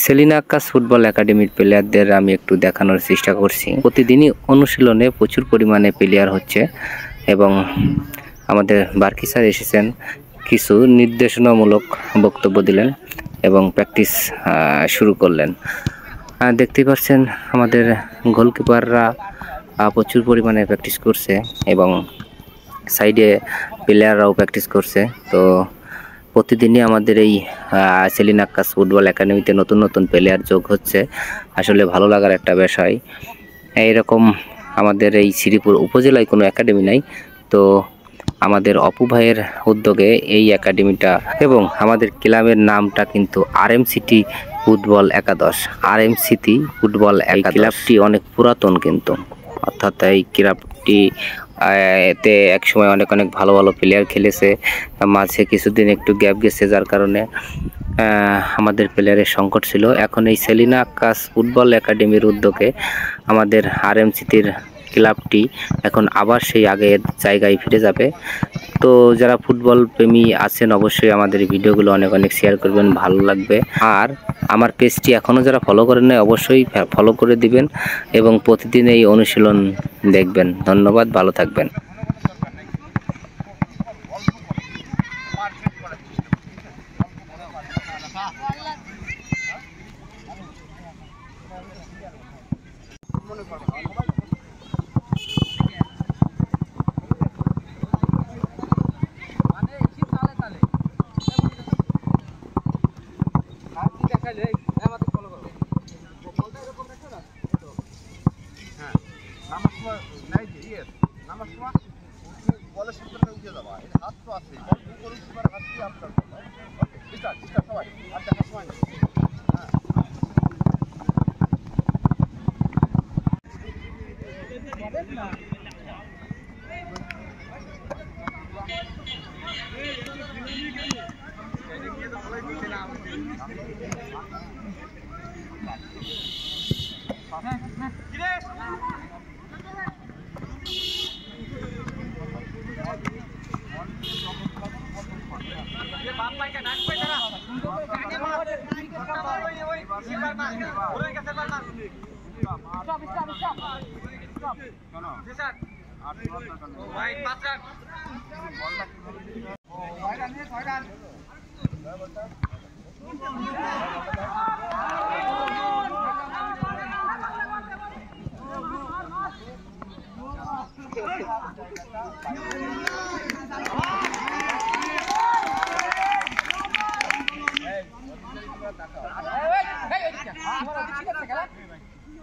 Selina Akkas football একাডেমির প্লেয়ারদের আমি একটু দেখানোর চেষ্টা করছি। প্রতিদিনই অনুশীলনে প্রচুর পরিমাণে প্লেয়ার হচ্ছে এবং আমাদের বার্কি স্যার এসেছেন, কিছু নির্দেশনামূলক বক্তব্য দিলেন এবং প্র্যাকটিস শুরু করলেন। দেখতে পাচ্ছেন আমাদের গোলকিপাররা প্রচুর পরিমাণে প্র্যাকটিস করছে এবং সাইডে প্লেয়াররাও প্র্যাকটিস করছে। তো প্রতিদিনই আমাদের এই সেলিনা আক্কাস ফুটবল একাডেমিতে নতুন নতুন প্লেয়ার যোগ হচ্ছে, আসলে ভালো লাগার একটা বিষয়। এইরকম আমাদের এই শ্রীপুর উপজেলায় কোনো একাডেমি নাই, তো আমাদের অপু ভাইয়ের উদ্যোগে এই একাডেমিটা এবং আমাদের ক্লাবের নামটা কিন্তু RM সিটি ফুটবল একাদশ। RM সিটি ফুটবল ক্লাবটি অনেক পুরাতন কিন্তু, অর্থাৎ এই ক্লাবটি এতে একসময় অনেক ভালো ভালো প্লেয়ার খেলেছে, মাঝে কিছুদিন একটু গ্যাপ গেছে, যার কারণে আমাদের প্লেয়ারের সংকট ছিল। এখন এই সেলিনা আক্কাস ফুটবল একাডেমির উদ্যোগে আমাদের RM সিটির ক্লাবটি এখন আবার সেই আগের জায়গায় ফিরে যাবে। তো যারা ফুটবল প্রেমী আছেন অবশ্যই আমাদের ভিডিওগুলো অনেক শেয়ার করবেন, ভালো লাগবে। আর আমার পেজটি এখনও যারা ফলো করেন নাই অবশ্যই ফলো করে দিবেন এবং প্রতিদিন এই অনুশীলন দেখবেন। ধন্যবাদ, ভালো থাকবেন।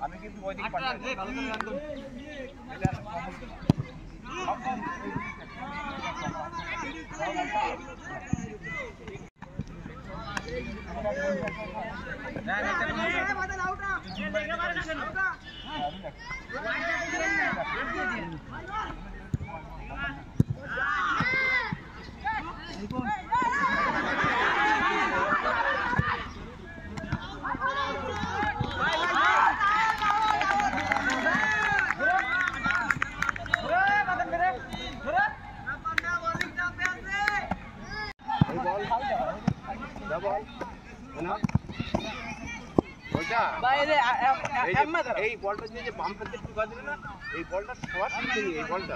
আমি কিন্তু ওই দিক পাঠাই ভালো করে রান করুন। এটা এই বলটা যে বাম হাতে ঢুকা দিল না, এই বলটা সবার সামনে নিয়ে এই বলটা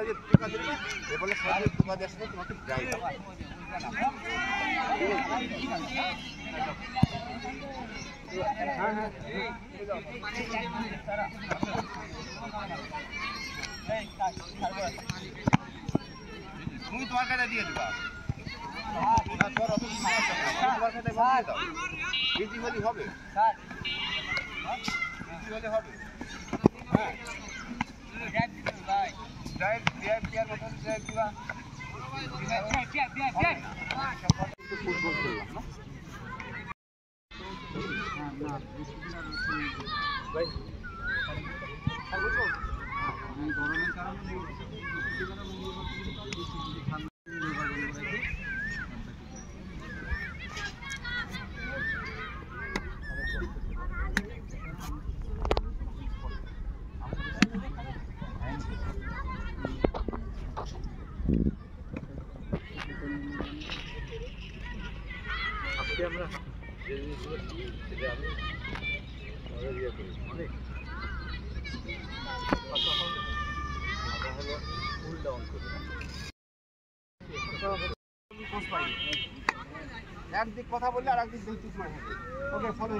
যে ঢুকা দিল না, এই বলটা সবার ঢুকা দেওয়ার সময় তোমাকে যাই তুমি তোমার কাছে দিয়ে দেবা, তোমার কাছে দাও, বেশি হলে হবে স্যার, বেশি হলে হবে। হ্যাঁ ড্রাইভ দেওয়ার মতো ড্রাইভ দিবা, ফুটবল খেললাম না ভাই, গরমের কারণে আমরা একদিক কথা বললে আর একদিক দুই চুপ মারে ওকে ফলো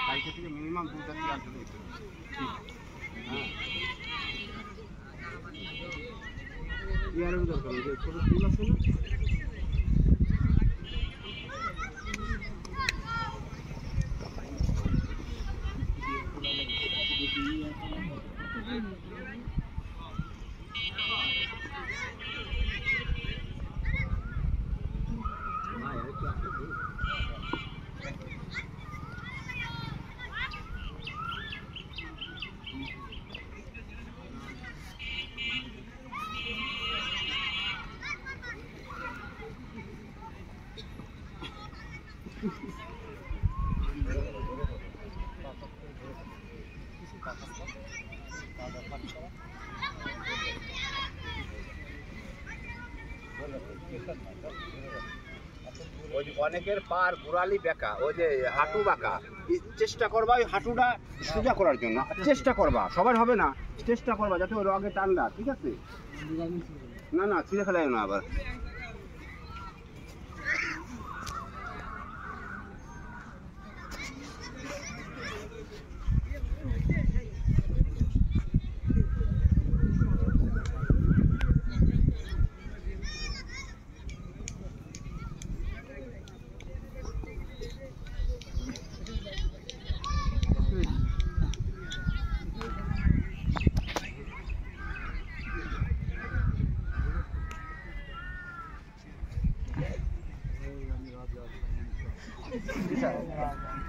কালকে থেকে মিনিমাম 2 থেকে 8 জন হ্যাঁ ইয়ার দরকার যে ছোট টিম আছে না ওই অনেকের পার গোড়ালি বেঁকা ওই যে হাঁটু বাঁকা চেষ্টা করবা ওই হাঁটুটা সোজা করার জন্য চেষ্টা করবা সবার হবে না চেষ্টা করবা যাতে ওর আগে টানলা ঠিক আছে না না ছিঁড়ে ফেলাই না আবার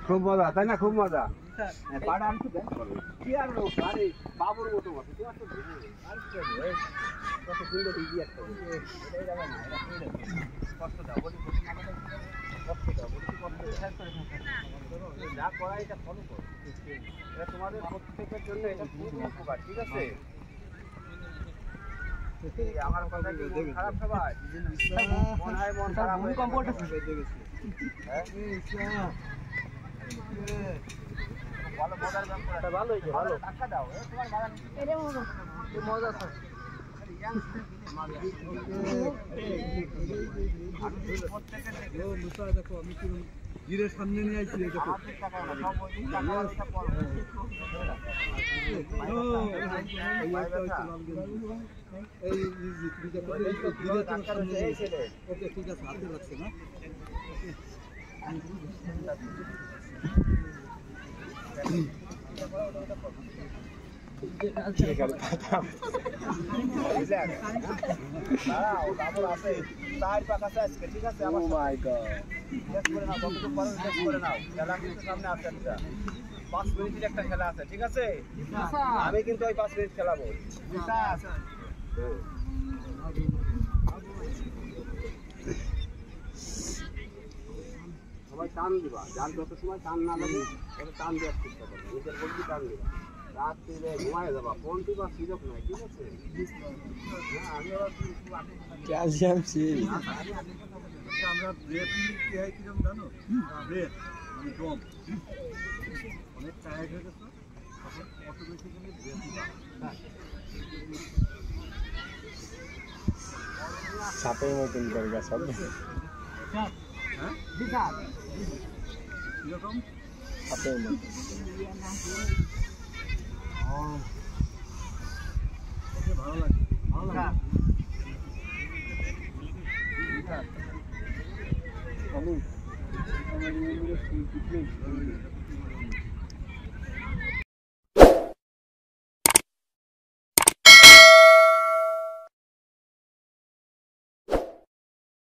খুব মজা তাই না খুব মজা পাড়া আমি তো কি আর আরে বাবুর মতো বসে তোমার তো কত সুন্দর ইজি একটা কষ্ট দাও বলি কষ্ট দাও বলি কষ্ট যা করা এটা ফলো করো এটা তোমাদের প্রত্যেকের জন্য এটা খুব উপকার ঠিক আছে আমার কথা কি মন খারাপ সবাই মন হয় মন খারাপ ভূমিকম্পটা হয়ে গেছে হ্যাঁ ভালো মজার ব্যাপার ভালো হয়েছে ভালো টাকা দাও তোমার বাগান এর মজা আছে দেখো আমি কি গিরের সামনে নিয়ে আইছি এই ঠিক আছে হাতে রাখছে না একটা খেলা আছে ঠিক আছে আমি কিন্তু ওই 5 মিনিট খেলাবো সবাই টান দিবা যার যত সময় টান না লাগে তত টান দেওয়ার চেষ্টা করবে নিজের বলতে টান দিবা রাত্রে ঘুমায় যাবা ফোন টিপা সুযোগ নাই ঠিক আছে আমরা ব্রেথ নিতে হয় কিরকম জানো ব্রেথ মানে দম অনেক টায়ার্ড হয়ে গেছে অত বেশি করে ব্রেথ সাপের মতন করে গেছে হ্যাঁ কিরকম সাপের মতন ভালো লাগে ভালো লাগে